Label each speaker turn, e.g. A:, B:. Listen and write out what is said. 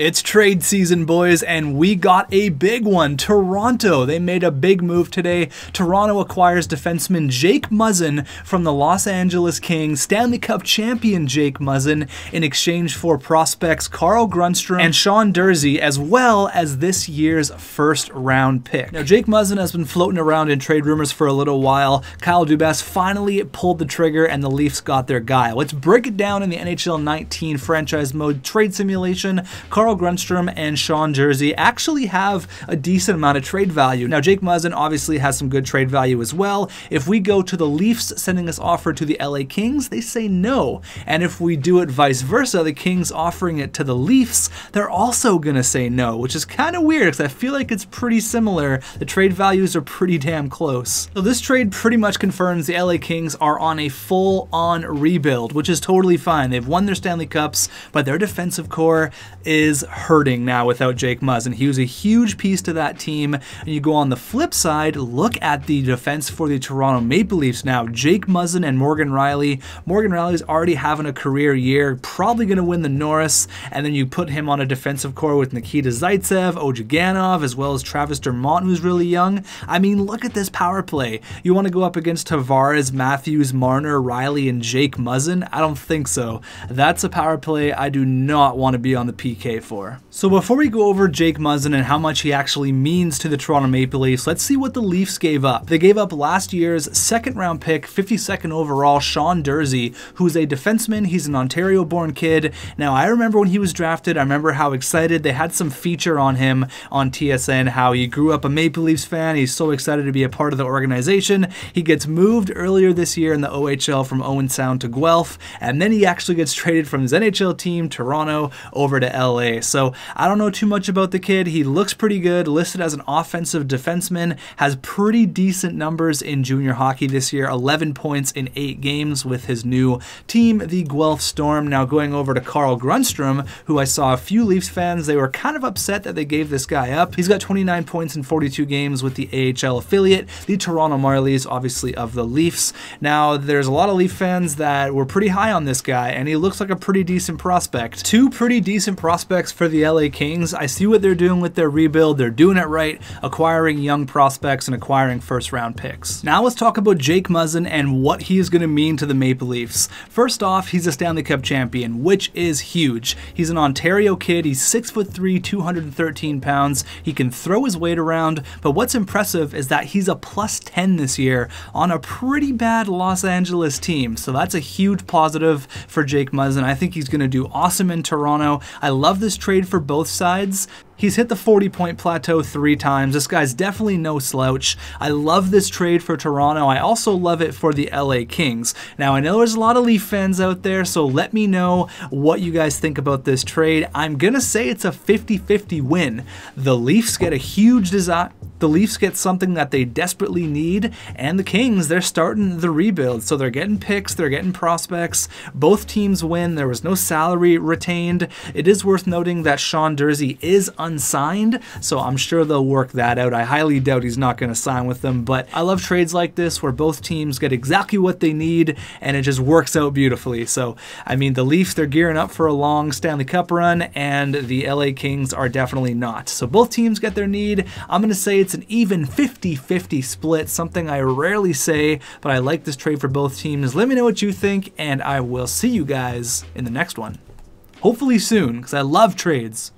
A: It's trade season, boys, and we got a big one. Toronto, they made a big move today. Toronto acquires defenseman Jake MUZZIN from the Los Angeles Kings, Stanley Cup champion Jake MUZZIN, in exchange for prospects Carl Grundstrom and Sean Durzi, as well as this year's first-round pick. Now, Jake MUZZIN has been floating around in trade rumors for a little while. Kyle Dubas finally pulled the trigger, and the Leafs got their guy. Let's break it down in the NHL 19 franchise mode trade simulation. Carl Grundstrom and Sean Durzi actually have a decent amount of trade value. Now, Jake MUZZIN obviously has some good trade value as well. If we go to the Leafs sending this offer to the LA Kings, they say no. And if we do it vice versa, the Kings offering it to the Leafs, they're also going to say no, which is kind of weird because I feel like it's pretty similar. The trade values are pretty damn close. So this trade pretty much confirms the LA Kings are on a full-on rebuild, which is totally fine. They've won their Stanley Cups, but their defensive core is hurting now without Jake MUZZIN. He was a huge piece to that team. And you go on the flip side, look at the defense for the Toronto Maple Leafs now. Jake MUZZIN and Morgan Rielly. Morgan Rielly's already having a career year, probably going to win the Norris, and then you put him on a defensive core with Nikita Zaitsev, Ojiganov, as well as Travis Dermott, who's really young. I mean, look at this power play. You want to go up against Tavares, Matthews, Marner, Rielly, and Jake MUZZIN? I don't think so. That's a power play I do not want to be on the PK for. So before we go over Jake MUZZIN and how much he actually means to the Toronto Maple Leafs, let's see what the Leafs gave up. They gave up last year's second-round pick, 52nd overall, Sean Durzi, who's a defenseman. He's an Ontario-born kid. Now, I remember when he was drafted, I remember how excited they had some feature on him on TSN, how he grew up a Maple Leafs fan. He's so excited to be a part of the organization. He gets moved earlier this year in the OHL from Owen Sound to Guelph, and then he actually gets traded from his NHL team, Toronto, over to LA. So I don't know too much about the kid. He looks pretty good, listed as an offensive defenseman, has pretty decent numbers in junior hockey this year, 11 points in 8 games with his new team, the Guelph Storm. Now going over to Carl Grundstrom, who I saw a few Leafs fans, they were kind of upset that they gave this guy up. He's got 29 points in 42 games with the AHL affiliate, the Toronto Marlies, obviously of the Leafs. Now, there's a lot of Leaf fans that were pretty high on this guy, and he looks like a pretty decent prospect. 2 pretty decent prospects for the LA Kings. I see what they're doing with their rebuild. They're doing it right, acquiring young prospects and acquiring first-round picks. Now let's talk about Jake MUZZIN and what he is going to mean to the Maple Leafs. First off, he's a Stanley Cup champion, which is huge. He's an Ontario kid. He's 6'3", 213 pounds. He can throw his weight around, but what's impressive is that he's a +10 this year on a pretty bad Los Angeles team. So that's a huge positive for Jake MUZZIN. I think he's going to do awesome in Toronto. I love this trade for both sides. He's hit the 40-point plateau 3 times. This guy's definitely no slouch. I love this trade for Toronto. I also love it for the LA Kings. Now, I know there's a lot of Leaf fans out there, so let me know what you guys think about this trade. I'm going to say it's a 50-50 win. The Leafs get a huge desire. The Leafs get something that they desperately need, and the Kings, they're starting the rebuild. So they're getting picks, they're getting prospects. Both teams win. There was no salary retained. It is worth noting that Sean Durzi is unsigned, so I'm sure they'll work that out. I highly doubt he's not going to sign with them, but I love trades like this where both teams get exactly what they need, and it just works out beautifully. So, I mean, the Leafs, they're gearing up for a long Stanley Cup run, and the LA Kings are definitely not. So both teams get their need. I'm going to say it's an even 50-50 split, something I rarely say, but I like this trade for both teams. Let me know what you think, and I will see you guys in the next one. Hopefully soon, because I love trades.